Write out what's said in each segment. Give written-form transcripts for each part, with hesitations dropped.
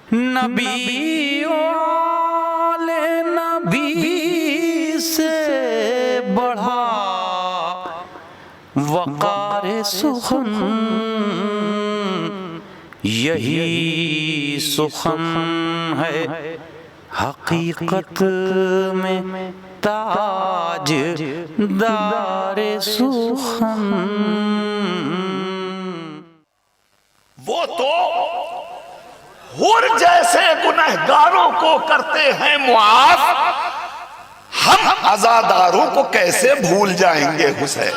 नबी वाले नबी से बढ़ा वक़ार सुखन, यही सुखन है हकीकत में ताज दारे सुखन। वो तो हुर जैसे गुनहगारों को करते हैं मुआफ, हम अज़ादारों को कैसे भूल जाएंगे हुसैन।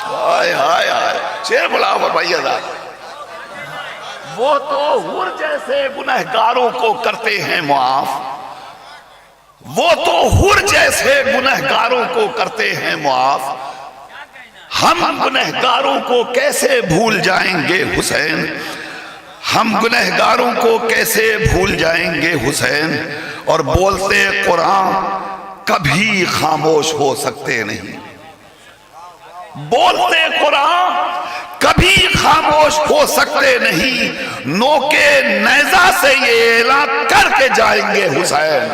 हाय हाय हाय, शेर बुला भाई आजाद। वो तो हुर जैसे गुनहगारों को करते हैं मुआफ, वो तो हुर जैसे गुनहगारों को करते हैं मुआफ, हम गुनहगारों को कैसे भूल जाएंगे हुसैन, हम गुनहगारों को कैसे भूल जाएंगे हुसैन। और बोलते कुरान कभी खामोश हो सकते नहीं, बोलते कुरान कभी खामोश हो सकते नहीं, नोके नेज़ा से ये ऐलान करके जाएंगे हुसैन।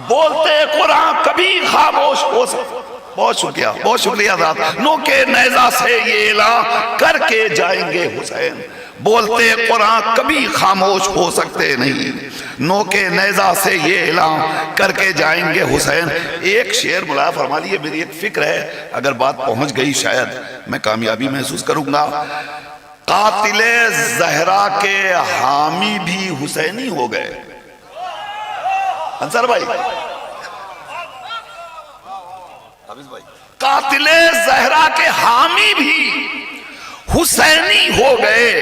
बोलते कुरान कभी खामोश हो सकते। बहुत शुक्रिया, बहुत शुक्रिया साहब। नोके नेज़ा से ये ऐलान करके जाएंगे हुसैन। बोलते कुरान कभी खामोश हो सकते नहीं, नोके नेज़ा से ये ऐलान करके जाएंगे हुसैन। एक शेर मुला फरमा लिए, मेरी एक फिक्र है, अगर बात पहुंच गई शायद मैं कामयाबी महसूस करूंगा। कातिले ज़हरा के हामी भी हुसैनी हो गए। अंसर भाई, कातिले ज़हरा के हामी भी हुसैनी हो गए,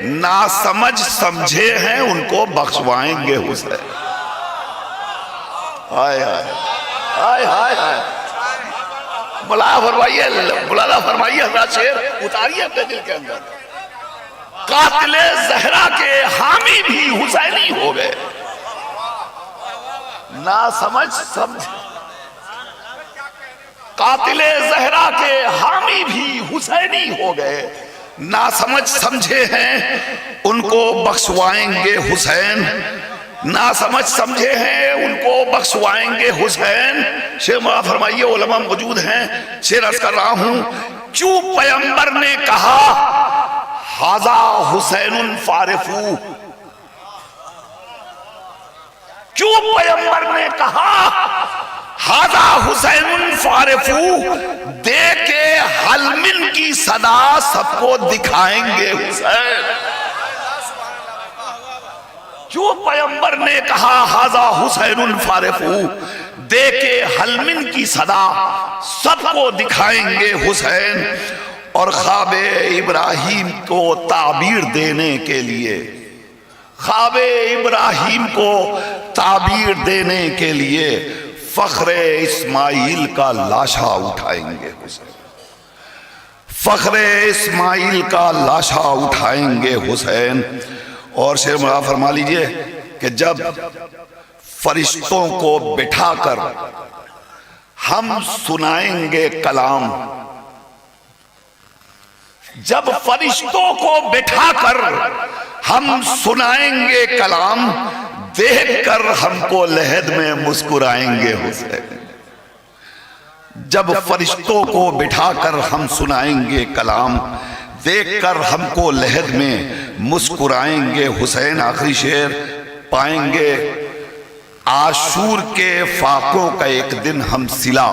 ना समझ समझे हैं उनको बख्शवाएंगे हुसैन। हाय हाय हाय हाय हाय, बुलाया फरमाइए, बुलाना फरमाइए, हज़रत शेर उतारिए अपने दिल के अंदर। कातिले ज़हरा के हामी भी हुसैनी हो गए, ना समझ समझ। कातिले ज़हरा के हामी भी हुसैनी हो गए, ना समझ समझे हैं उनको बख्शवाएंगे हुसैन, ना समझ समझे हैं उनको बख्शवाएंगे हुसैन। शेर मुला फरमाइए, उलमा मौजूद हैं, शेर अर्ज़ कर रहा हूं। क्यों पैगंबर ने कहा हाजा हुसैनुन फारिफू, क्यों पैगंबर ने कहा हाजा हुसैनुन फारिफू, दे के हलमिन की सदा सबको दिखाएंगे हुसैन। क्यों पैगंबर ने कहा हाजा हुसैनुन फारिफू, दे के हलमिन की सदा सबको दिखाएंगे हुसैन। और ख्वाबे इब्राहिम को ताबीर देने के लिए, ख्वाबे इब्राहिम को ताबीर देने के लिए फख्रे इस्माइल का लाशा उठाएंगे हुसैन, फख्रे इस्माइल का लाशा उठाएंगे हुसैन। और शेर मुला फरमा लीजिए कि जब फरिश्तों को बिठाकर हम सुनाएंगे कलाम, जब फरिश्तों को बिठाकर हम सुनाएंगे कलाम, देखकर हमको लहद में मुस्कुराएंगे हुसैन। जब फरिश्तों को बिठाकर हम सुनाएंगे कलाम, देखकर हमको लहद में मुस्कुराएंगे हुसैन। आखिरी शेर, पाएंगे आशूर के फाकों का एक दिन हम सिला,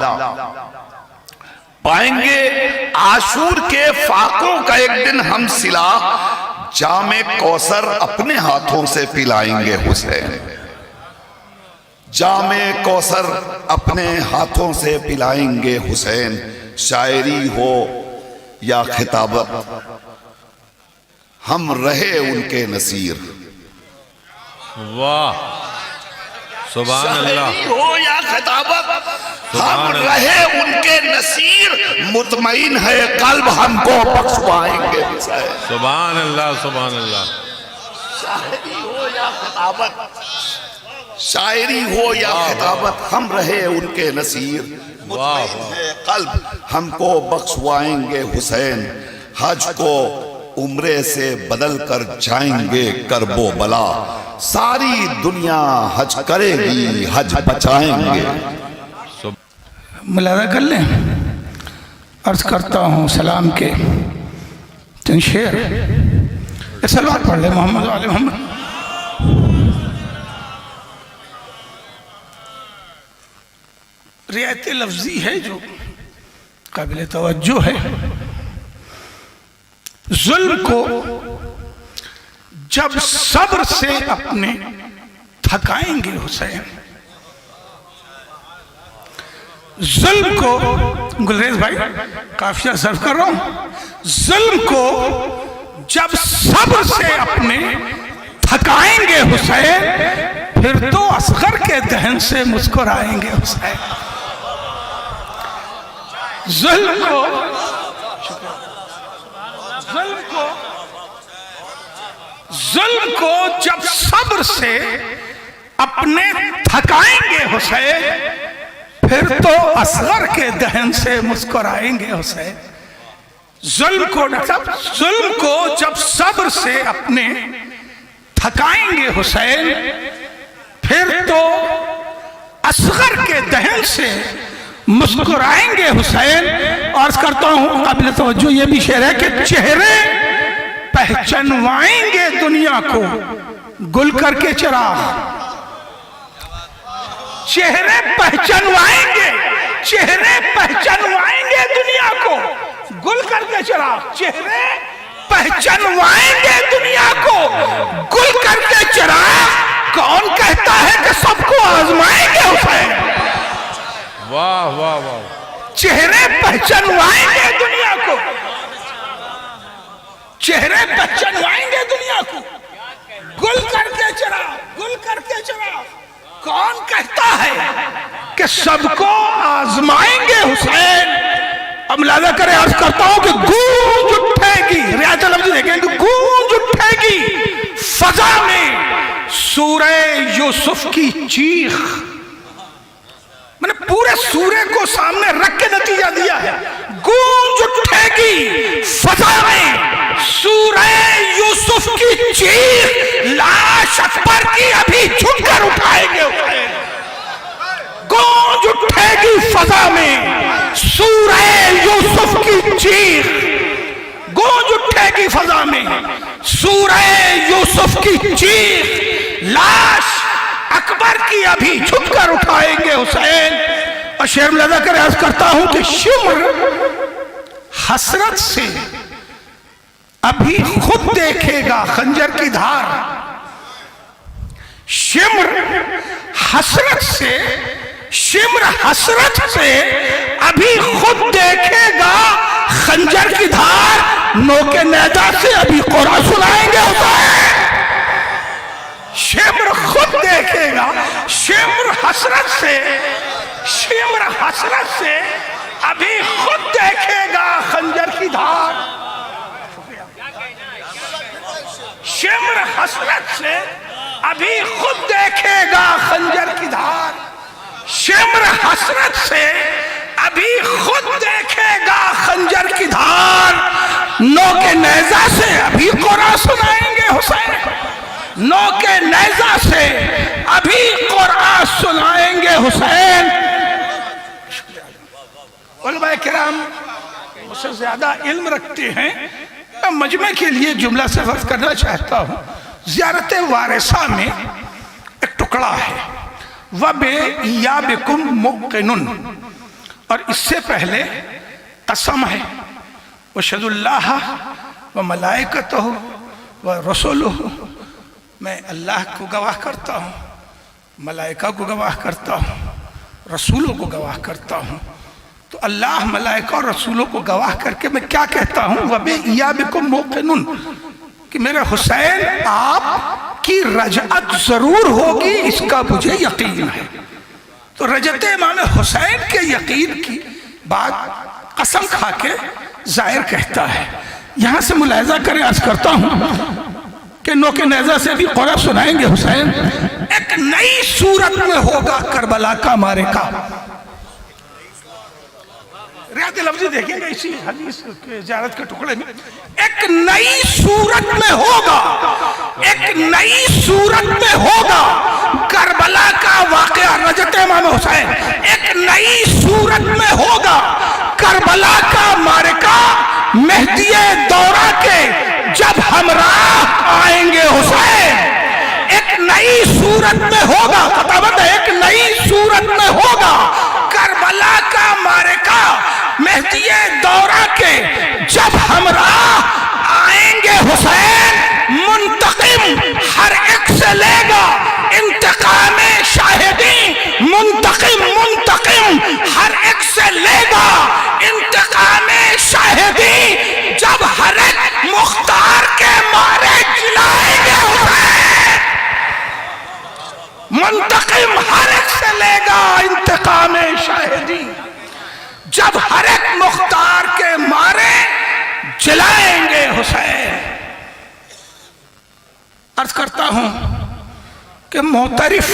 पाएंगे आशूर के फाकों का एक दिन हम सिला, जामे कौसर अपने हाथों से पिलाएंगे हुसैन, जामे कौसर अपने हाथों से पिलाएंगे हुसैन। शायरी हो या खिताबत हम रहे उनके नसीर। वाह, सुभान अल्लाह। शायरी हो या खिताबत हम रहे उनके नसीर, मुतमईन है कल्ब हमको बख्शवाएंगे हुसैन। सुभान अल्लाह, सुभान अल्लाह। शायरी हो या खिताबत, शायरी हो या खिताबत हम रहे उनके नसीर, मुतमईन है कल्ब हमको बख्शवाएंगे हुसैन। हज को उम्रे से बदल कर जाएंगे करबो बला, सारी दुनिया हज करेगी हज बचाएंगे। मुलाजा कर लें। अर्ज करता हूँ सलाम के चंद शेर, सलवात पढ़ ले मोहम्मद वाले मोहम्मद। रियायत लफ्जी है जो काबिल तवज्जो है। जुल्म को जब सब्र से अपने थकाएंगे हुसैन, जुल्म को, गुलरेज भाई काफिया सर्व कर रहा हूं, जुल्म को जब सब्र से अपने थकाएंगे हुसैन, फिर तो असगर के दहन से मुस्कुराएंगे हुसैन। जुल्म को जब सब्र से अपने थकाएंगे हुसैन, फिर तो असगर के दहन से मुस्कुराएंगे हुसैन। जुल्म को जब सब्र से अपने थकाएंगे हुसैन, फिर तो असगर के दहन से मुस्कुराएंगे हुसैन। अर्ज करता हूं काबिल तवज्जो ये भी शेर है कि चेहरे पहचानवाएंगे दुनिया को गुल करके चिराग, चेहरे पहचानवाएंगे, चेहरे पहचानवाएंगे दुनिया को गुल करके चिराग, चेहरे पहचानवाएंगे दुनिया को गुल करके चिराग। कौन कहता है कि सबको आजमाएंगे हुसैन? वाह वाह वाह। चेहरे पहचानवाएंगे दुनिया को, चेहरे पहचानवाएंगे दुनिया को गुल करके चिराग, गुल करके चिराग। कौन कहता है कि सबको आजमाएंगे हुसैन? अब मुलाजा करें, अर्ज करता हूं कि गूंज उठेगी, रियायत लफ्ज़ देखेंगे, गूंज उठेगी फजा में सूरह यूसुफ की चीख। मैंने पूरे सूर्य को सामने रख के नतीजा दिया है। गूंज उठेगी फजा में सूरह यूसुफ की चीख, लाश अकबर की अभी झुककर उठाएंगे हुसैन। गूंज उठेगी फजा में सूरह यूसुफ की चीख, गूंज उठेगी फजा में सूरह यूसुफ की चीख, लाश अकबर की अभी झुककर उठाएंगे हुसैन। और शेर मुलाजा कर अर्ज करता हूं कि शिम्र हसरत से अभी खुद देखेगा खंजर की धार, शिम्र हसरत से, शिम्र हसरत से अभी खुद देखेगा खंजर की धार, नोके नेजा से अभी कुरान सुनाएंगे हुसैन। शिम्र खुद देखेगा, शिम्र हसरत से, शिम्र हसरत से अभी खुद देखेगा खंजर की धार, शिम्र हसरत से अभी खुद देखेगा खंजर की धार, शिम्र हसरत से अभी खुद देखेगा खंजर की धार, नोके नेजा से अभी कुरान सुनाएंगे हुसैन, नोके नेजा से अभी कुरान सुनाएंगे हुसैन। उलमाए किराम मुझसे ज्यादा इल्म रखते हैं, मैं मजमे के लिए जुमला से अर्ज करना चाहता हूँ। ज़ियारत वारिसा में एक टुकड़ा है, वबे या बिकुम मुक़िनुन, और इससे पहले कसम है, वशदुल्लाह व मलाइकतहु व रसूलुहु, मैं अल्लाह को गवाह करता हूँ, मलाइका को गवाह करता हूँ, रसूलों को गवाह करता हूँ। तो अल्लाह, मलाइका और रसूलों को गवाह करके मैं क्या कहता हूँ, वबे या बिकुम मुक़िनुन, कि मेरे हुसैन आपकी रजअत जरूर होगी, इसका मुझे यकीन है। तो रजत इमाम हुसैन के यकीन की बात कसम खा के जाहिर कहता है। यहां से मुलाहिजा करें, अर्ज करता हूं कि नोके नेजा से भी कुरान सुनाएंगे हुसैन। एक नई सूरत में होगा करबला का मारेका। रियाद लफ्ज़ी देखेंगे इसी हदीस के ज़ियारत के टुकड़े में, एक नई सूरत में होगा, एक नई सूरत में होगा करबला का वाक़या, रजत इमाम हुसैन, एक नई सूरत में होगा करबला का मारका, मेहदी दौरा के जब हमराह आएंगे हुसैन, एक नई सूरत में होगा, खताबत है, एक नई सूरत में होगा करबला का मारका, मेहदी दौरा के जब हमराह आएंगे हुसैन, मुंतकिम हर एक से लेगा इंतकाम शाहिदी, मुंतकिम मुंतकिम हर एक से लेगा इंतकाम शाहिदी, जब हर एक मुख्तार के मारे जिलाएंगे हुसैन, मुंतकिम हर एक से लेगा इंतकाम शाहिदी, जब हर एक मुख्तार के मारे जलाएंगे हुसैन। अर्ज करता हूं कि मोतरिफ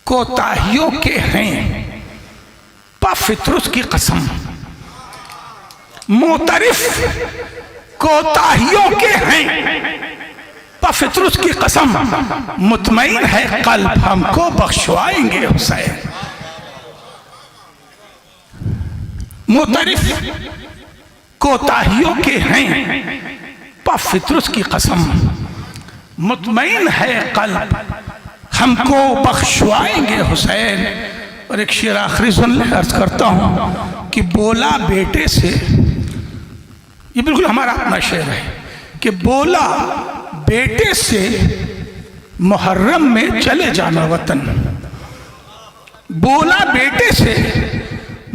कोताहियों के हैं फित्रुस की कसम, मोतरिफ कोताहियों के हैं फित्रुस की कसम, मुतमईन है कल्ब हमको बख्शवाएंगे हुसैन। मोतरिफ कोताहियों के हैं फित्रुस की कसम, मुतमईन है कल्ब हमको बख्शवाएंगे हुसैन। और एक शेर आखिरी सुन ले, अर्ज करता हूं कि बोला बेटे से, ये बिल्कुल हमारा अपना शेर है, कि बोला बेटे से मुहर्रम में चले जाना वतन, बोला बेटे से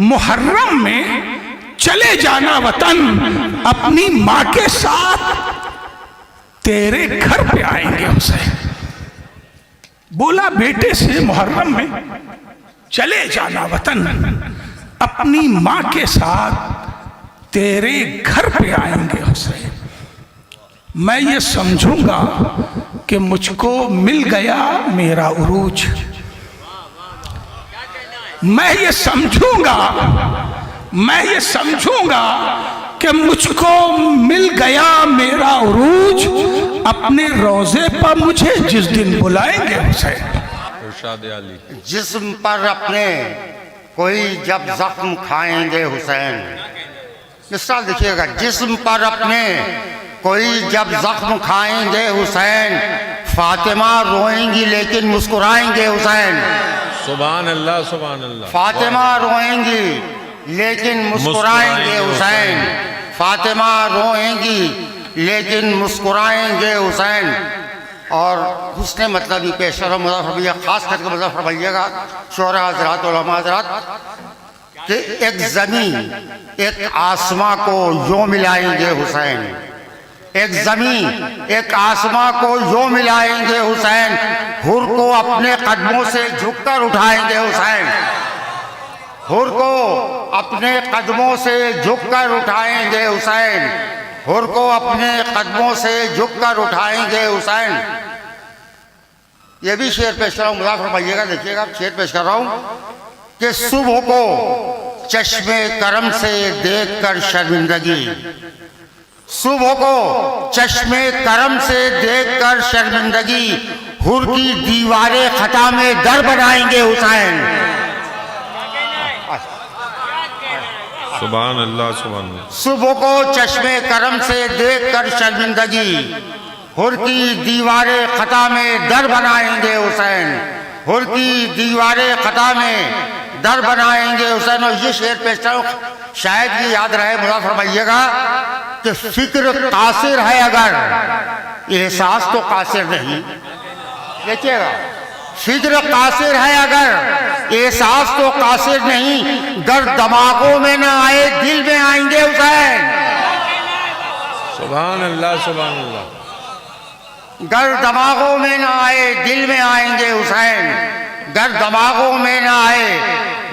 मुहर्रम में चले जाना वतन, अपनी माँ के साथ तेरे घर पे आएंगे हुसैन। बोला बेटे से मुहर्रम में चले जाना वतन, अपनी माँ के साथ तेरे घर पे आएंगे हुसैन। मैं ये समझूंगा कि मुझको मिल गया मेरा उरूज, मैं ये समझूंगा कि मुझको मिल गया मेरा उरूज, अपने रोजे पर मुझे जिस दिन बुलाएंगे हुसैन। इरशाद अली, जिस्म पर अपने कोई जब जख्म खाएंगे हुसैन, इस साल देखिएगा, जिस्म पर अपने कोई जब जख्म खाएंगे हुसैन, फातिमा रोएंगी लेकिन मुस्कुराएंगे हुसैन। सुभान अल्लाह सुभान अल्लाह। फातिमा रोएंगी लेकिन मुस्कुराएंगे हुसैन, फातिमा रोएंगी लेकिन मुस्कुराएंगे हुसैन। और हुस्न मतलब पेश करो मुज़फ़्फ़र, खास करके मुज़फ़्फ़र फरमाइएगा शोरा हज़रात उलमा हज़रात, कि एक ज़मीन एक आसमां को यूं मिलाएंगे हुसैन, एक ज़मीन एक आसमां को यूं मिलाएंगे हुसैन, हुर को अपने कदमों से झुककर उठाएंगे हुसैन, हुर को अपने कदमों से झुककर उठाएंगे हुसैन, हुर को अपने कदमों से झुककर उठाएंगे हुसैन। ये भी शेर पेश कर रहा हूँ, मुज़फ़्फ़र फरमाइएगा, देखिएगा शेर पेश कर रहा हूँ कि सुबह को चश्मे करम से देख कर शर्मिंदगी, सुबह को चश्मे करम से देख कर शर्मिंदगी, हुर की दीवारें खता में दर बनाएंगे हुसैन। सुभान अल्लाह सुभान अल्लाह। सुबह को चश्मे करम से देख कर शर्मिंदगी, हुर की दीवारें खता में दर बनाएंगे हुसैन, हुर की दीवारें खता में दर बनाएंगे हुसैन। और ये शेर पेश करूं, शायद ये याद रहे, मुज़फ़्फ़र फरमाइएगा कि फिक्र कासिर है अगर एहसास तो कासिर नहीं, देखिएगा, फिक्र कासिर है अगर एहसास तो कासिर नहीं, गर दिमागों में ना आए दिल में आएंगे हुसैन। सुभान अल्लाह सुभान अल्लाह। गर दिमागों में ना आए दिल में आएंगे हुसैन, गर दिमागों में ना आए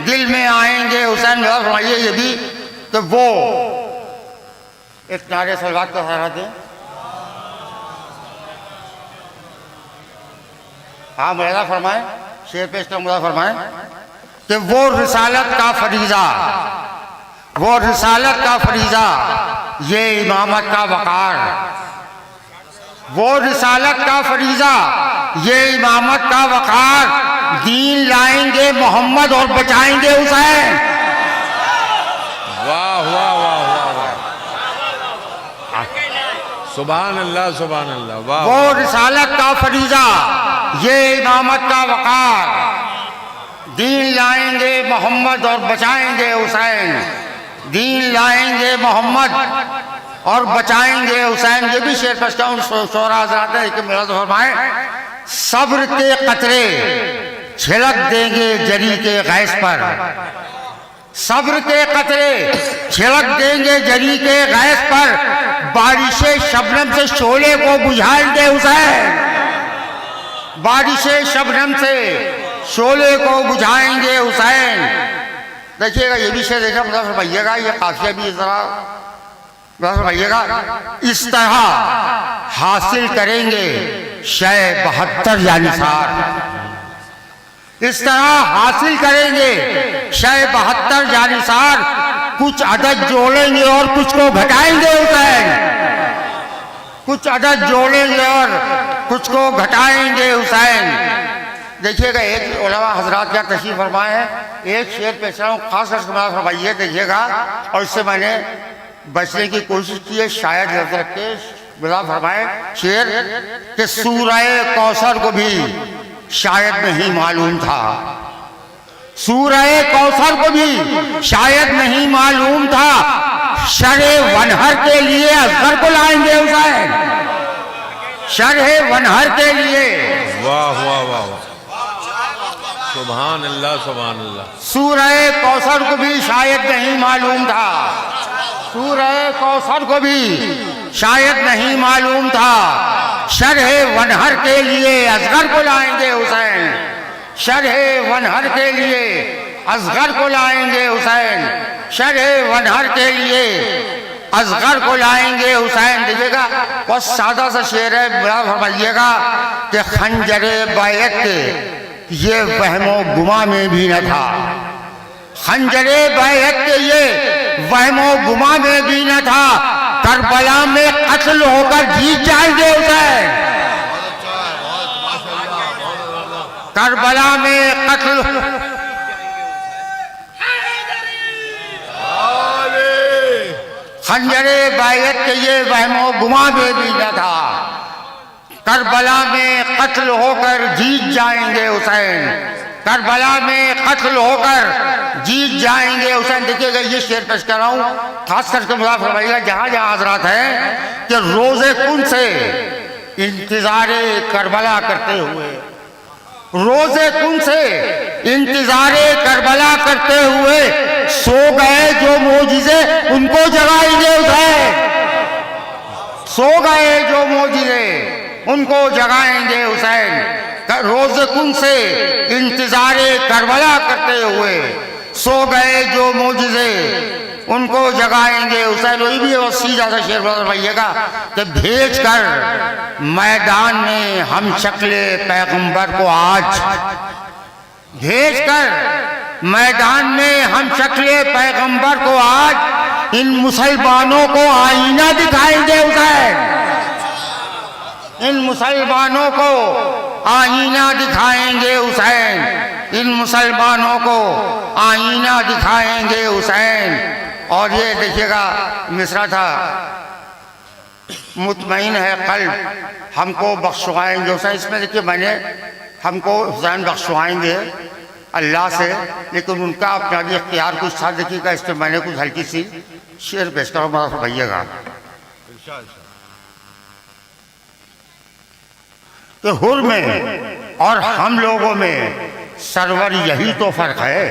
दिल में आएंगे हुसैन। फरमाइए ये भी कि वो एक नारे सलवात का सहारा दें। हाँ मुलाज़ा फरमाए, शेर पेश का मुलाज़ा फरमाए कि वो रिसालत का फरीज़ा वो रिसालत का फरीजा, ये इमामत का वकार। वो रिसालत का फरीजा, ये इमामत का वकार। दीन लाएंगे मोहम्मद और बचाएंगे हुसैन। वाह वाह वाह वाह वाह, सुभान अल्लाह सुभान अल्लाह। वाह, वो रिसालत का फरीजा, ये इमामत का वकार। दीन लाएंगे मोहम्मद और बचाएंगे हुसैन। दीन लाएंगे मोहम्मद और बचाएंगे हुसैन। ये भी शेर पेश हूँ, शोरा हज़रात है कि मेरा तो फरमाए, सब्र के कतरे छिड़क देंगे जरी के गैस पर। सब्र के कतरे छिड़क देंगे जरी के गैस पर। बारिशे शबनम से शोले को बुझाएंगे हुसैन। बारिशे शबनम से शोले को बुझाएंगे हुसैन। देखिएगा ये भी शेर देखा, मतलब फरमाइएगा, ये काफिया भी जरा फरमाइएगा। इस तरह हासिल करेंगे शय 72 या निसार। इस तरह हासिल करेंगे शय 72 या निसार। कुछ अदद जोड़ेंगे और कुछ को घटाएंगे हुसैन। कुछ अदद जोड़ेंगे और कुछ को घटाएंगे हुसैन। देखिएगा एक उलमा हजरात क्या तशरीफ फरमाए हैं, एक शेर पेश रहा हूँ, खास कर फरमाइए देखिएगा, और इससे मैंने बचने की कोशिश की है, शायद नजर रख के बिला फरमाए शेर कि सूरह कौसर को भी शायद नहीं मालूम था। सूरह कौसर को भी शायद नहीं मालूम था। शरे वनहर के लिए असगर को लाएंगे हुसैन। शरे वनहर के लिए। वाह वाह वाह वाह, सुभान अल्लाह सुभान अल्लाह। सूरह कौसर को भी शायद नहीं मालूम था। सूरह कौसर को भी शायद नहीं मालूम था। शरह वनहर के लिए असगर को लाएंगे हुसैन। शरह वनहर के लिए असगर को लाएंगे हुसैन। शरह वनहर के लिए असगर को लाएंगे हुसैन। देखिएगा बहुत सादा सा शेर है, बड़ा फरमाइएगा कि खंजरे बैत ये वहमो गुमा में भी न था। खंजरे बैत के ये वहमो गुमा में भी न था। करबला में कत्ल होकर जीत जाएंगे हुसैन। करबला में कत्ल। खंजरे बैत के ये वहमो गुमा में भी न था। करबला में कत्ल होकर जीत जाएंगे हुसैन। करबला में कत्ल होकर जीत जाएंगे हुसैन। देखिएगा ये शेर पेश कर रहा हूँ, खास करके मुझे फरमाइएगा जहाँ जहाँ हजरात हैं कि रोजे कुन से इंतजारे करबला करते हुए, रोजे कुन से इंतजारे करबला करते हुए सो गए जो मोजिज़े उनको जगाएंगे हुसैन। सो गए जो मोजिज़े उनको जगाएंगे हुसैन। रोज कुन से इंतजारे करबला करते हुए सो गए जो मोजिज़े उनको जगाएंगे हुसैन। वही भी सीधा सा शेर भैया कि भेज कर मैदान में हम शक्ले पैगंबर को आज, भेज कर मैदान में हम शक्ले पैगंबर को आज इन मुसलमानों को आईना दिखाएंगे हुसैन। इन मुसलमानों को आईना दिखाएंगे हुसैन। इन मुसलमानों को आईना दिखाएंगे हुसैन। और ये देखिएगा मिसरा था, मुतमईन है कल्ब हमको बख्शवाएंगे हुसैन। इसमें देखिए मैंने हमको हुसैन बख्शवाएंगे अल्लाह से, लेकिन उनका अपना भी इख्तियार कुछ था। देखिएगा इसमें मैंने कुछ हल्की सी शेर पेश करो, मतलब भैया कि हुर में और हम लोगों में सरवर यही तो फर्क है।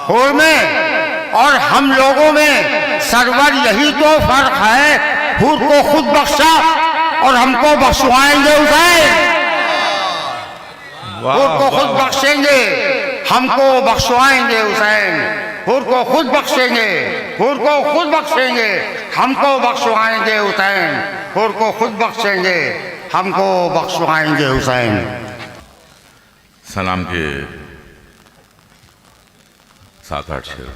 हुर में और हम लोगों में सरवर यही तो फर्क है। हुर को खुद बख्शा और हमको बख्शवाएंगे हुसैन। हुर को खुद बख्शेंगे, हमको बख्शवाएंगे हुसैन। हुर को खुद बख्शेंगे, हुर को खुद बख्शेंगे, हमको बख्शवाएंगे हुसैन। हुर को खुद बख्शेंगे, हमको बख्शवाएंगे हुसैन। सलाम के 7-8 शेर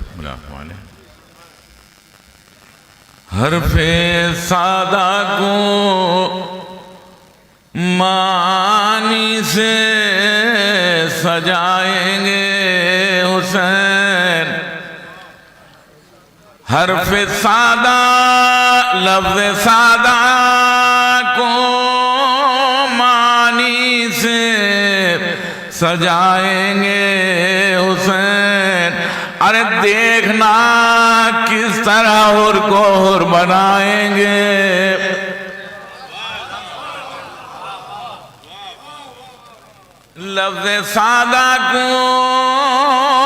हरफे सादा को मानी से सजाएंगे हुसैन। हरफे सादा लफ्ज़ सादा को मानी से सजाएंगे हुसैन। अरे देखना किस तरह हुर को हुर बनाएंगे। लफ्ज़ सादा को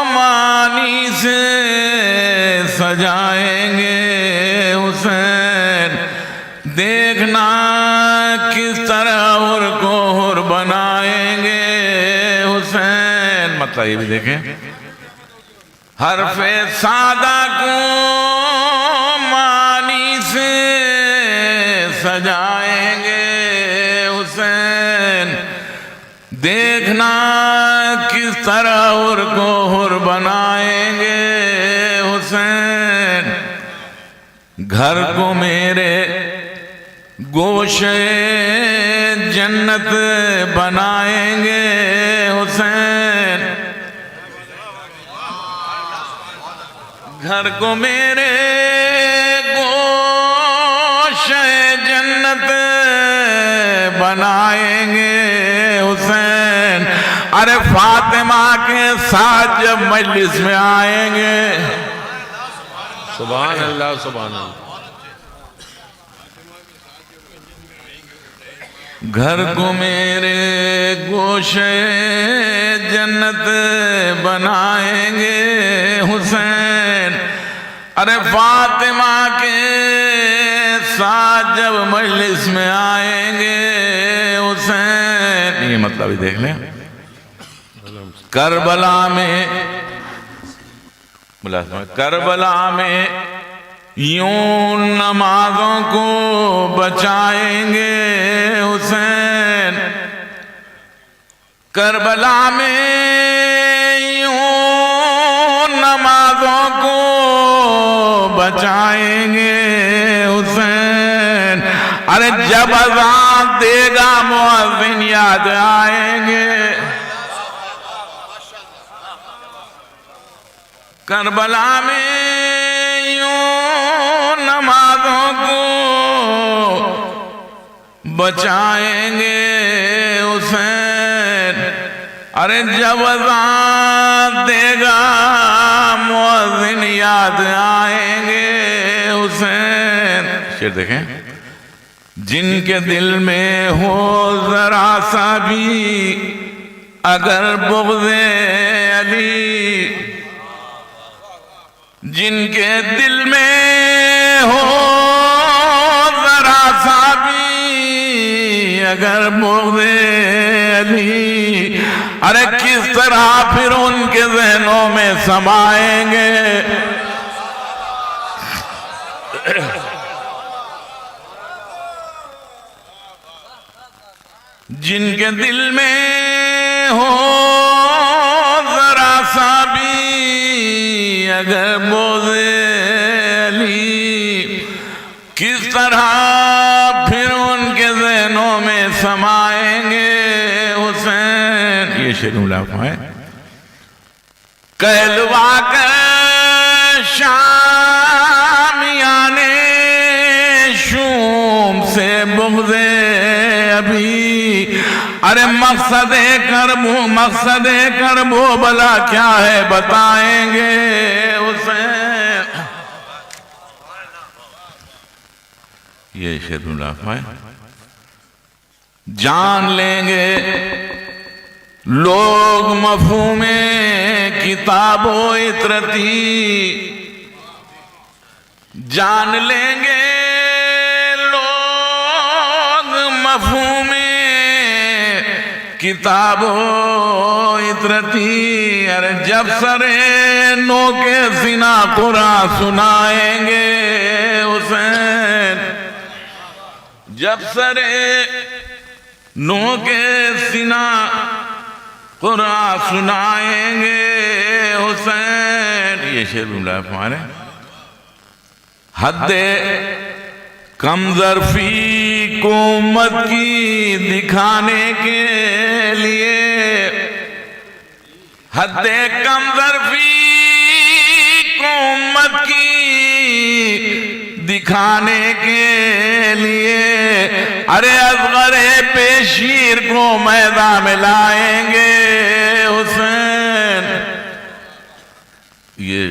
मानी से सजाएंगे हुसैन। देखना किस तरह हुर को हुर बनाएंगे हुसैन। मतलब ये भी देखें, हरफे सादा को मानी से सजाएंगे हुसैन। देखना किस तरह हुर को हुर बनाएंगे हुसैन। घर को मेरे गोशे जन्नत बनाएंगे हुसैन। घर को मेरे गोशे जन्नत बनाएंगे हुसैन। अरे फातिमा के साथ जब मजलिस में आएंगे, सुभान अल्लाह सुभान अल्लाह। घर को मेरे गोशे जन्नत बनाएंगे हुसैन। अरे फातिमा के साथ जब मजलिस में आएंगे हुसैन। ये मतलब ही देख लें, करबला में यूं नमाजों को बचाएंगे हुसैन। करबला में यूं नमाजों को बचाएंगे हुसैन। अरे जब अज़ान देगा मुअज़्ज़िन याद आएंगे। करबला में यूं नमाजों को बचाएंगे हुसैन। अरे जब अज़ान देगा मुअज़्ज़िन याद आएंगे हुसैन। शेर देखें, जिनके दिल में हो जरा सा भी अगर बुग़्ज़े अली, जिनके दिल में हो जरा सा भी अगर बुग़्ज़े अली, अरे किस तरह फिर उनके ज़हनों में समाएंगे। जिनके दिल में हो जरा सा भी अगर बुग़्ज़े अली, किस तरह फिर उनके ज़हनों में समाएंगे हुसैन। ये शेर मुलाफ़ा है। कहलवा कर शामियाने शूम से बुग़्ज़े अभी, अरे मकसदे करबो भला क्या है बताएंगे हुसैन। ये शेर मुलाफ़ा है। जान लेंगे लोग मफ़हूमे किताबो इतरती, जान लेंगे लोग मफ़हूमे किताबो इतरती। अरे जब सरे नो के सीना कुरान सुनाएंगे हुसैन। जब सरे नो के सीना कुरान सुनाएंगे हुसैन। ये शेर मुलाफ़ा है। हद्दे कमजरफी को उम्मत की दिखाने के लिए, हद्दे कमजरफी को उम्मत की दिखाने के लिए, अरे असगरे पेशीर को मैदान में लाएंगे हुसैन। ये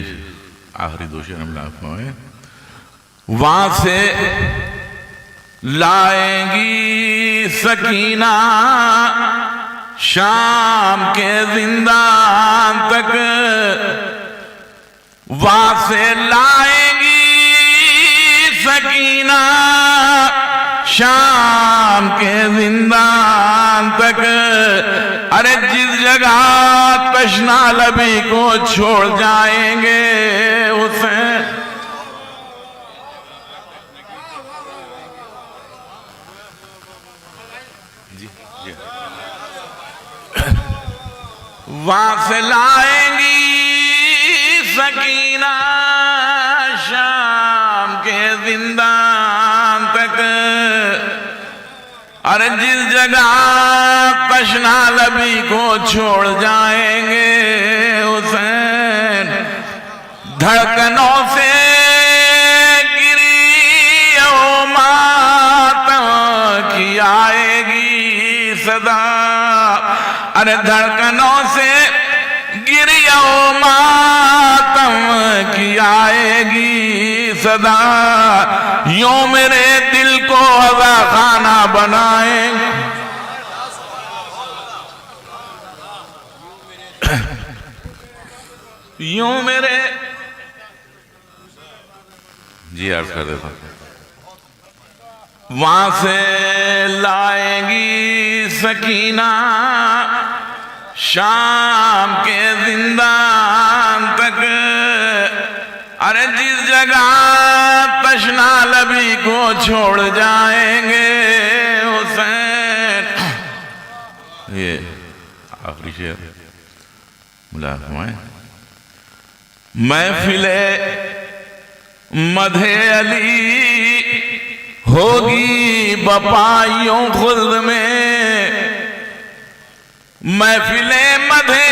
आखिरी दो शेर हम लाभ है। वहां से लाएंगी सकीना शाम के जिंदान तक, वहां से लाएंगी सकीना शाम के जिंदान तक, अरे जिस जगह तशना लबी को छोड़ जाएंगे हुसैन। वहां से लाएंगी सकीना शाम के जिंदान तक, अरे जिस जगह तशना लबी को छोड़ जाएंगे हुसैन। धड़कनों से गिरी ओ मातम की आएगी सदा, अरे धड़कनों से गिरी ओ मातम की आएगी सदा, यूं मेरे दिल को अज़ा खाना बनाएंगे। यूं मेरे जी अर्ज कर देता हूं। वहां से लाएंगी सकीना शाम के जिंदान तक, अरे जिस जगह तशना लबी को छोड़ जाएंगे हुसैन। ये आखिरी शेर मुलाज़ महफिले मधे अली होगी बपाइयों खुल्द में, महफिले मधे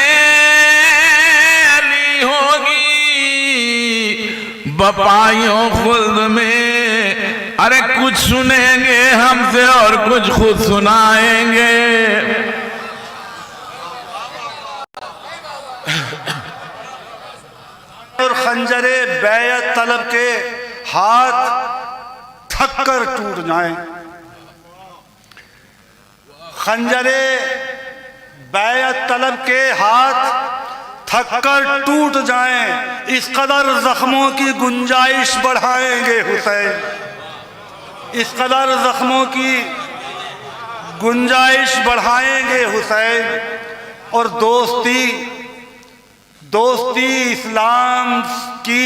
अली होगी बपाइयों खुल्द में, अरे कुछ सुनेंगे हमसे और कुछ खुद सुनाएंगे। और खंजरे बैयत तलब के हाथ थक कर टूट जाएं, खंजरे बैयत तलब के हाथ थक कर टूट जाएं, इस कदर जख्मों की गुंजाइश बढ़ाएंगे हुसैन, इस कदर जख्मों की गुंजाइश बढ़ाएंगे हुसैन। और दोस्ती इस्लाम की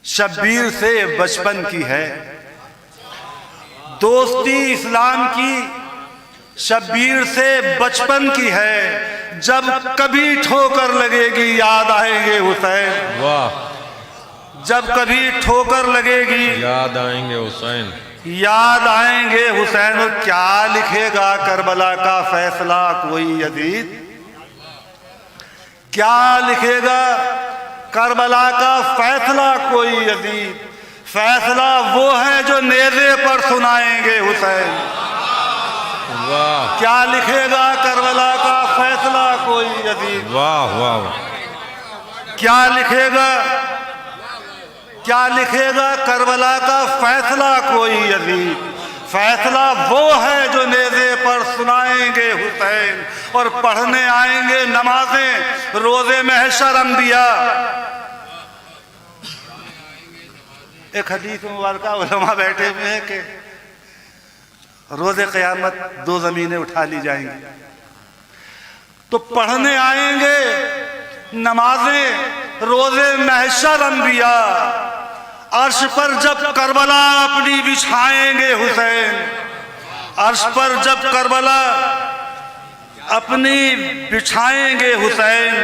शब्बीर से बचपन की है, दोस्ती इस्लाम की शब्बीर से बचपन की है। जब कभी ठोकर लगेगी याद आएंगे हुसैन, वाह, जब कभी ठोकर लगेगी याद आएंगे हुसैन, याद आएंगे हुसैन। और क्या लिखेगा करबला का फैसला कोई यजीद, क्या लिखेगा करबला का फैसला कोई यजीद। फैसला वो है जो नेज़े पर सुनाएंगे हुसैन, वाह, क्या लिखेगा करबला का फैसला कोई यजीद। वाह वाह, क्या लिखेगा करबला का फैसला कोई यजीद। फैसला वो है जो नेज़े पर सुनाएंगे हुसैन। और पढ़ने आएंगे नमाजें रोज़े महशर अंबिया। एक हदीस मुबारका उलमा बैठे हुए हैं कि रोज़े क़यामत दो ज़मीनें उठा ली जाएंगी, तो पढ़ने आएंगे नमाजें रोज़े महशर अंबिया। अर्श पर जब करबला अपनी बिछाएंगे हुसैन, अर्श पर जब करबला अपनी बिछाएंगे हुसैन।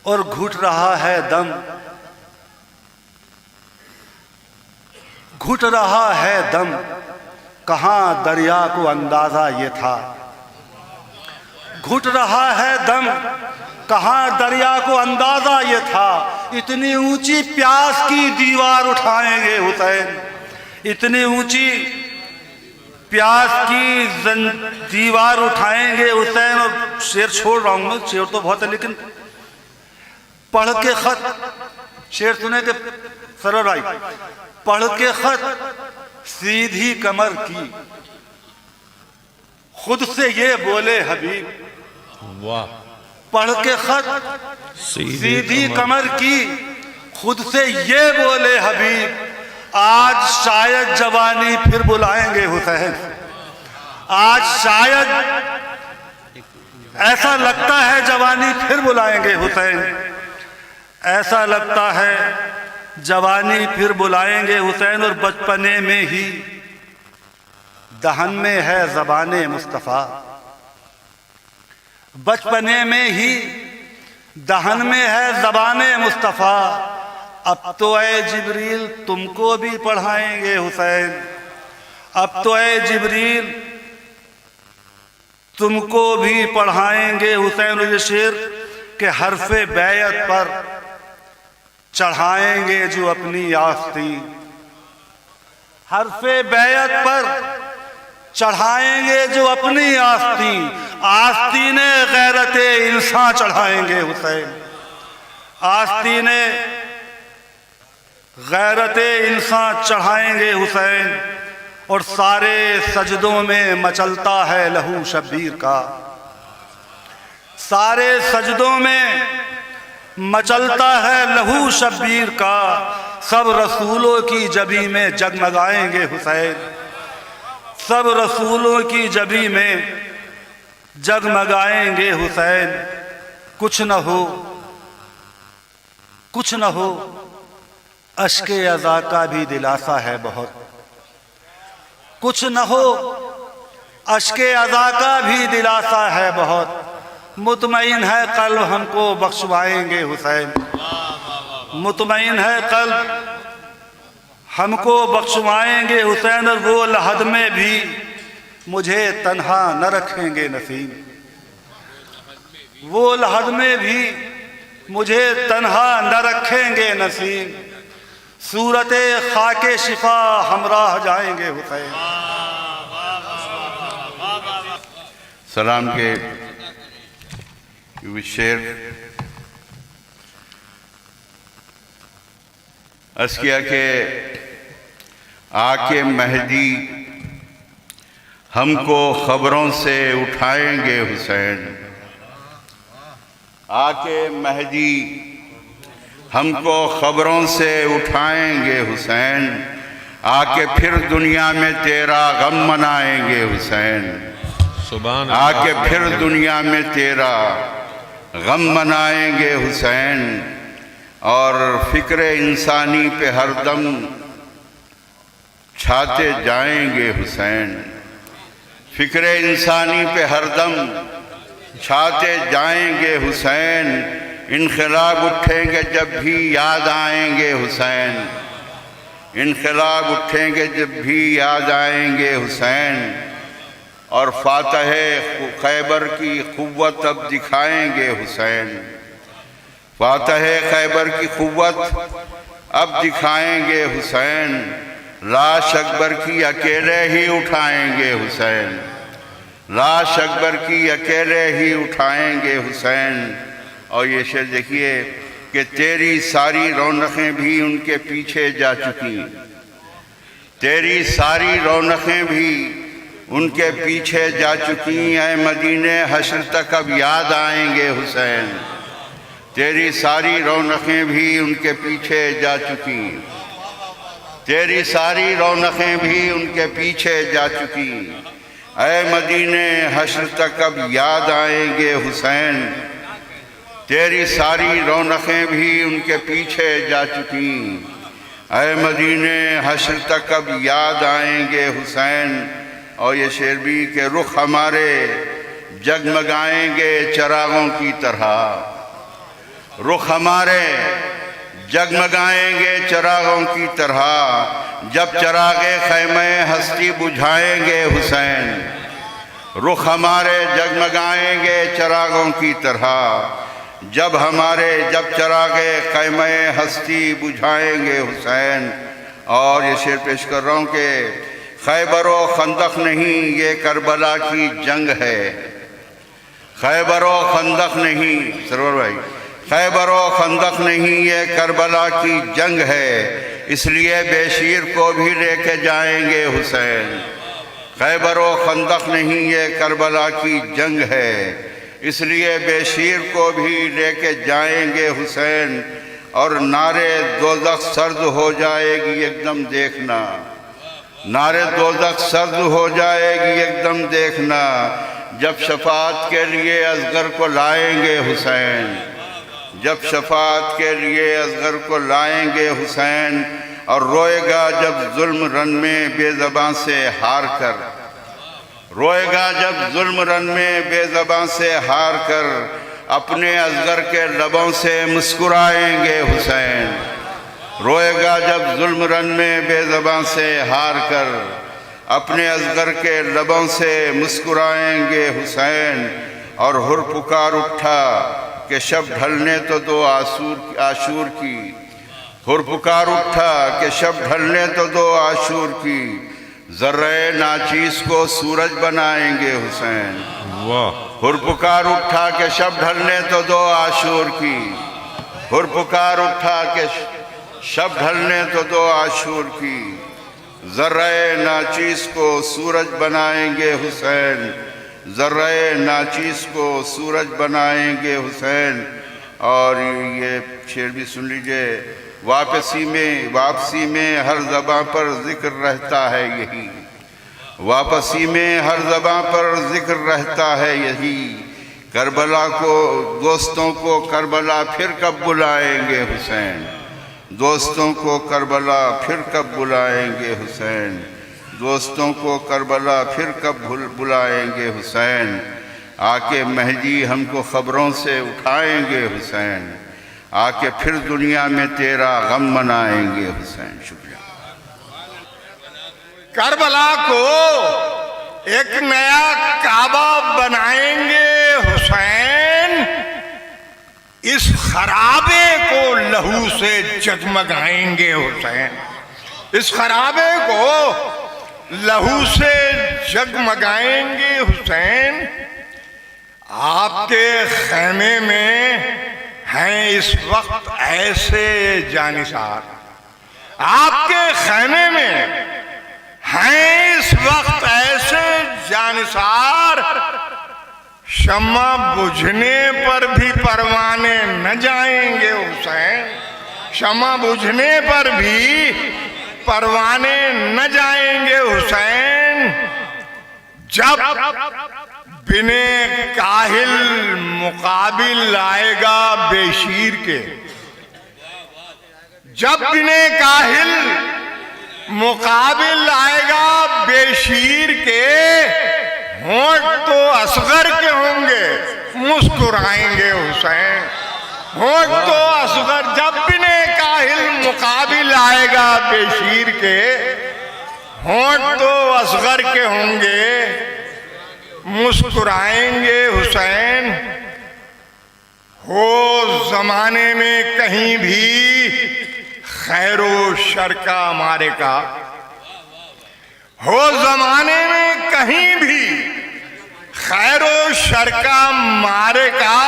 और घुट रहा है दम, घुट रहा है दम, कहाँ दरिया को अंदाजा ये था। घुट रहा है दम, कहाँ दरिया को अंदाजा ये था। इतनी ऊंची प्यास की दीवार उठाएंगे हुसैन, इतनी ऊंची प्यास की दीवार उठाएंगे हुसैन। और शेर छोड़ रहा हूं मैं, शेर तो बहुत है लेकिन पढ़ के खत, शेर सुने के सरल भाई, पढ़ के खत सीधी कमर की, खुद से ये बोले हबीब। वाह। पढ़ के खत सीधी कमर की, खुद से ये बोले हबीब। आज शायद जवानी फिर बुलाएंगे हुसैन, आज शायद ऐसा लगता है जवानी फिर बुलाएंगे हुसैन, ऐसा लगता है जवानी फिर बुलाएंगे हुसैन। और बचपने में ही दहन में है ज़बाने मुस्तफ़ा, बचपने में ही दहन में है ज़बाने मुस्तफ़ा। अब तो ऐ जिब्रील तुमको भी पढ़ाएंगे हुसैन, अब तो ऐ जिब्रील तुमको भी पढ़ाएंगे हुसैन। ये शेर के हरफे बैयत पर चढ़ाएंगे जो अपनी आस्तीन, हरफे बैयत पर चढ़ाएंगे जो अपनी आस्तीन। आस्तीने गैरते इंसान चढ़ाएंगे हुसैन, आस्तीने गैरते इंसान चढ़ाएंगे हुसैन। और सारे सजदों में मचलता है लहू शब्बीर का, सारे सजदों में मचलता है लहू शब्बीर का। सब रसूलों की जबी में जगमगाएंगे हुसैन, सब रसूलों की जबी में जगमगाएंगे हुसैन। कुछ न हो, कुछ न हो, अश्के अज़ा का भी दिलासा है बहुत। कुछ न हो, अश्के अज़ा का भी दिलासा है बहुत। मुतमईन है कल्ब हमको बख्शवाएंगे हुसैन, मुतमईन है कल्ब हमको बख्शवाएंगे हुसैन। और वो लहद में भी मुझे तन्हा न रखेंगे नसीम, वो लहद में भी मुझे तन्हा न रखेंगे नसीम। सूरते खाके शिफा हमराह जाएंगे हुसैन। सलाम के शेर अस्किया के आके मेहदी हमको खबरों से उठाएंगे हुसैन, आके मेहदी हमको खबरों से उठाएंगे हुसैन। आके फिर दुनिया में तेरा गम मनाएंगे हुसैन, सुभान आके फिर दुनिया में तेरा गम मनाएंगे हुसैन। और फिक्र इंसानी पे हरदम छाते जाएंगे हुसैन, फिक्र इंसानी पे हरदम छाते जाएंगे हुसैन। इनकलाब उठेंगे जब भी याद आएंगे हुसैन, इनकलाब उठेंगे जब भी याद आएंगे हुसैन। और फातह खैबर की क़ुव्वत अब दिखाएंगे हुसैन, फातह खैबर की क़ुव्वत अब दिखाएंगे हुसैन। लाश अकबर की अकेले ही उठाएंगे हुसैन, लाश अकबर की अकेले ही उठाएंगे हुसैन। और ये शेर देखिए कि तेरी सारी रौनकें भी उनके पीछे जा चुकी, तेरी सारी रौनकें भी उनके पीछे जा चुकी। ऐ मदीने हश्र तक अब याद आएंगे हुसैन, तेरी सारी रौनकें भी उनके पीछे जा चुकी, तेरी सारी रौनकें भी उनके पीछे जा चुकी। ऐ मदीने हश्र तक अब याद आएंगे हुसैन, तेरी सारी रौनकें भी उनके पीछे जा चुकी। ऐ मदीने हश्र तक अब याद आएंगे हुसैन। और ये शेर भी के रुख हमारे जगमगाएंगे चरागों की तरह, रुख हमारे जगमगाएंगे चिरागों की तरह, जब चिरागे खैमे हस्ती बुझाएंगे हुसैन। रुख हमारे जगमगाएंगे चिरागों की तरह, जब चिरागे खैमे हस्ती बुझाएंगे हुसैन। और ये शेर पेश कर रहा हूँ कि खैबर व खंदक नहीं ये करबला की जंग है। खैबर व खंदक नहीं सरवर भाई, खैबर व खंदक नहीं ये करबला की जंग है, इसलिए बेशीर को भी लेके जाएंगे हुसैन। खैबर व खंदक नहीं ये करबला की जंग है, इसलिए बेशीर को भी लेके जाएंगे हुसैन। और नारे दोज़ख सर्द हो जाएगी एकदम देखना, नारे दोज़ख सर्द हो जाएगी एकदम देखना, जब शफाअत के लिए असगर को लाएंगे हुसैन। जब शफाअत के लिए असगर को लाएंगे हुसैन। और रोएगा जब जुल्म रन में बेज़बां से हार कर, रोएगा जब जुल्म रन में बेज़बां से हार कर, अपने असगर के लबों से मुस्कुराएंगे हुसैन। रोएगा जब जुल्म रन में बेज़बां से हार कर, अपने असगर के लबों से मुस्कुराएंगे हुसैन। और हुर पुकार उठा कि शब ढलने तो दो आशूर की, हुर पुकार उठा कि शब ढलने तो दो आशूर की, ज़र्रे नाचीस को सूरज बनाएंगे हुसैन। हुर पुकार उठा के शब ढलने तो दो आशूर की, हुर पुकार उठा के शब ढलने तो दो आशूर की, ज़र्रे नाचीस को सूरज बनाएंगे हुसैन। ज़र्रे नाचीस को सूरज बनाएंगे हुसैन। और ये शेर भी सुन लीजिए, वापसी में हर ज़बां पर जिक्र रहता है यही, वापसी में हर ज़बां पर जिक्र रहता है यही, करबला को दोस्तों को करबला फिर कब बुलाएंगे हुसैन। दोस्तों को करबला फिर कब बुलाएंगे हुसैन। दोस्तों को करबला फिर कब बुलाएंगे हुसैन। आके महदी हमको ख़बरों से उठाएंगे हुसैन, आके फिर दुनिया में तेरा गम मनाएंगे हुसैन। शुक्रिया। करबला को एक नया काबा बनाएंगे हुसैन, इस खराबे को लहू से जगमगाएंगे हुसैन। इस खराबे को लहू से जगमगाएंगे हुसैन। आपके खैमे में हैं इस वक्त ऐसे जानिसार, आपके खैमे में हैं इस वक्त ऐसे जानिसार, शम्मा बुझने पर भी परवाने न जाएंगे हुसैन। शम्मा बुझने पर भी परवाने न जाएंगे हुसैन। जब बिने काहिल मुकाबिल आएगा बेशीर के, जब बिने काहिल मुकाबिल आएगा बेशीर के, होंठ तो असगर के होंगे मुस्कुराएंगे हुसैन। होंठ तो असगर, जब बिने काहिल मुकाबिल आएगा बेशीर के, होंठ तो असगर के होंगे मुस्कुराएंगे हुसैन। हो जमाने में कहीं भी खैरो शर का मारे का, हो जमाने में कहीं भी खैरो शर का मारे का,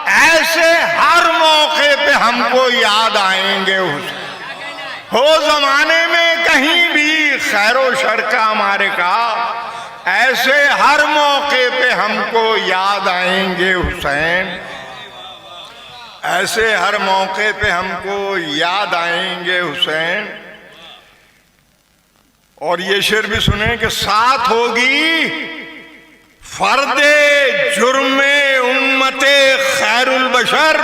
ऐसे हर मौके पे हमको याद आएंगे हुसैन। हो जमाने में कहीं भी खैरो शर का मारे का, ऐसे हर मौके पे हमको याद आएंगे हुसैन। ऐसे हर मौके पे हमको याद आएंगे हुसैन। और ये शेर भी सुने कि साथ होगी फर्दे जुर्मे उम्मते खैरुल बशर,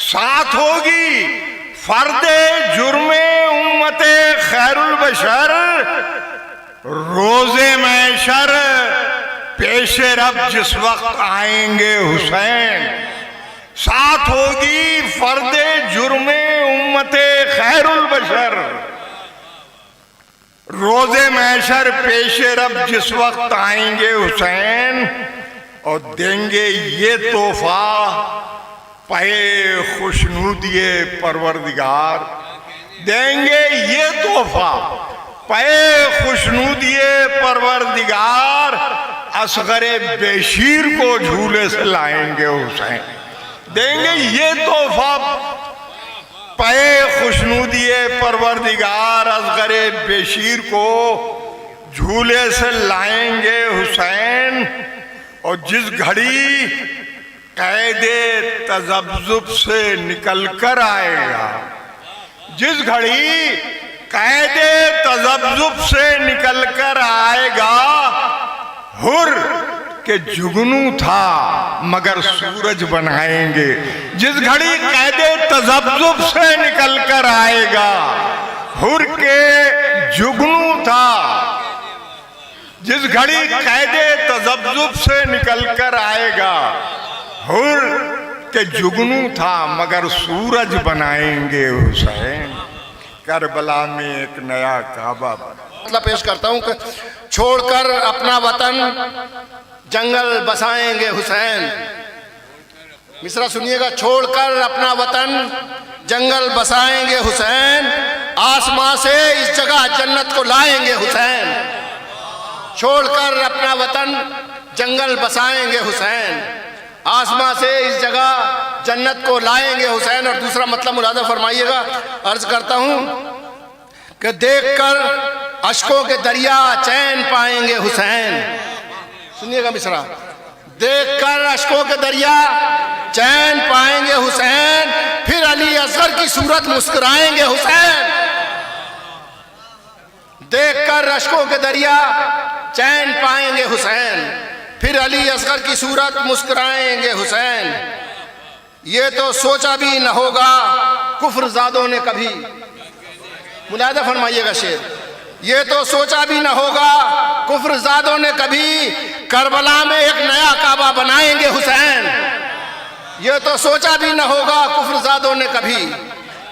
साथ होगी फर्दे जुर्मे उम्मते खैरुल बशर, रोजे महशर पेशे रब जिस वक्त आएंगे हुसैन। साथ होगी फर्दे जुर्मे उम्मते खैरुल बशर। रोजे महशर पेशे रब जिस वक्त आएंगे हुसैन और देंगे ये तोहफा पे खुशनूदिए परवरदिगार, देंगे ये तोहफा पे खुशनूदिए परवरदिगार, असगरे बेशीर को झूले से लाएंगे हुसैन। देंगे ये तोहफा पे खुशनूदिए परवरदिगार, असगरे बेशीर को झूले से लाएंगे हुसैन। और जिस घड़ी कैदे तजब्जुब से निकल कर आएगा, जिस घड़ी कैदे तजब्जुब से निकल कर आएगा, हुर के जुगनू था मगर सूरज बनाएंगे। जिस घड़ी कैदे तजब्जुब से निकल कर आएगा, हुर के जुगनू था, जिस घड़ी कैदे तजब्जुब से निकल कर आएगा, हुर के जुगनू था मगर सूरज बनाएंगे हुसैन। करबला में एक नया काबा। मतलब पेश करता हूं कि छोड़कर अपना वतन जंगल बसाएंगे हुसैन। मिसरा सुनिएगा, छोड़कर अपना वतन जंगल बसाएंगे हुसैन, आसमां से इस जगह जन्नत को लाएंगे हुसैन। छोड़कर अपना वतन जंगल बसाएंगे हुसैन, आसमां से इस जगह जन्नत को लाएंगे हुसैन। और दूसरा मतलब मुलादा फरमाइएगा, अर्ज करता हूं कि देखकर अश्कों के दरिया चैन पाएंगे हुसैन। सुनिएगा मिसरा, देखकर अश्कों के दरिया चैन पाएंगे हुसैन, फिर अली असगर की सूरत मुस्कुराएंगे हुसैन। देखकर अश्कों के दरिया चैन पाएंगे हुसैन, फिर अली असगर की सूरत मुस्कुराएंगे हुसैन। ये तो सोचा भी न होगा कुफ्रज़ादों ने कभी। मुलादा फरमाइएगा शेर, ये तो सोचा भी न होगा कुफ्रज़ादों ने कभी, करबला में एक नया काबा बनाएंगे हुसैन। ये तो सोचा भी न होगा कुफ्रज़ादों ने कभी,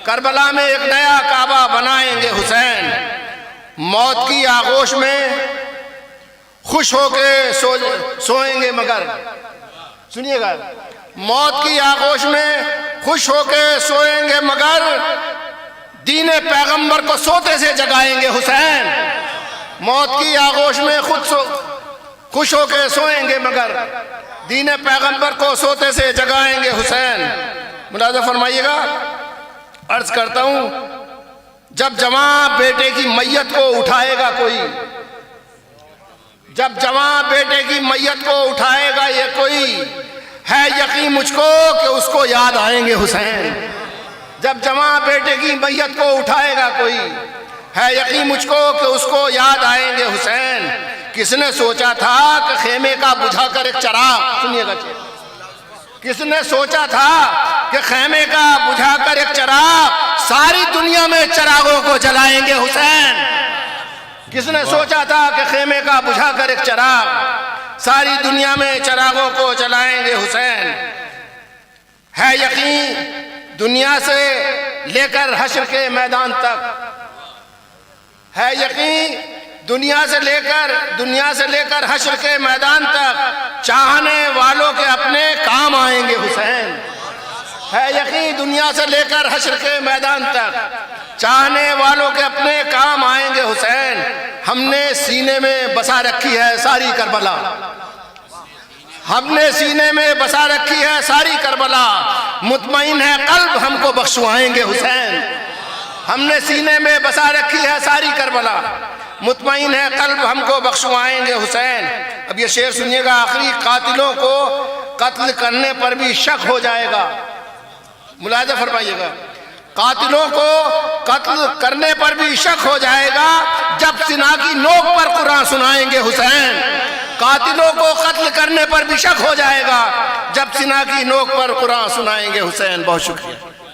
करबला में एक नया काबा बनाएंगे हुसैन। मौत की आगोश में खुश होके सोएंगे मगर, सुनिएगा, मौत की आगोश में खुश होके सोएंगे मगर, दीन पैगंबर को सोते से जगाएंगे हुसैन। मौत की आगोश में खुश होके सोएंगे मगर, दीन पैगंबर को सोते से जगाएंगे हुसैन। मुलाज़ा फरमाइएगा, अर्ज करता हूं, जब जवां बेटे की मैयत को उठाएगा कोई, जब जवां बेटे की मैयत को उठाएगा ये कोई, है यकीन मुझको कि उसको याद आएंगे हुसैन। जब जवां बेटे की मैयत को उठाएगा कोई, है यकीन मुझको कि उसको याद आएंगे हुसैन। किसने सोचा था कि खेमे का बुझाकर एक चिराग, सुनिएगा, किसने सोचा था कि खेमे का बुझाकर एक चिराग सारी दुनिया में चिरागों को जलाएंगे हुसैन। किसने सोचा था कि खेमे का बुझाकर एक चिराग सारी दुनिया में चिरागों को जलाएंगे हुसैन। है यकीन दुनिया से लेकर हश्र के मैदान तक, है यकीन दुनिया से लेकर हश्र के मैदान तक चाहने वालों के अपने काम आएंगे हुसैन। है यकीन दुनिया से लेकर हश्र के मैदान तक चाहने वालों के अपने काम आएंगे हुसैन। हमने सीने में बसा रखी है सारी करबला, हमने सीने में बसा रखी है सारी करबला, मुतमईन है कल्ब हमको बख्शवाएंगे हुसैन। हमने सीने में बसा रखी है सारी करबला, मुतमईन है कल्ब हमको बख्शवाएंगे हुसैन। अब ये शेर सुनिएगा, आखिरी कातिलों को कत्ल करने पर भी शक हो जाएगा। मुलाज़ा फरमाइएगा, कातिलों को कत्ल करने पर भी शक हो जाएगा जब सिना की नोक पर कुरान सुनाएंगे हुसैन। कातिलों को कत्ल करने पर भी शक हो जाएगा जब सिना की नोक पर कुरान सुनाएंगे हुसैन। बहुत शुक्रिया।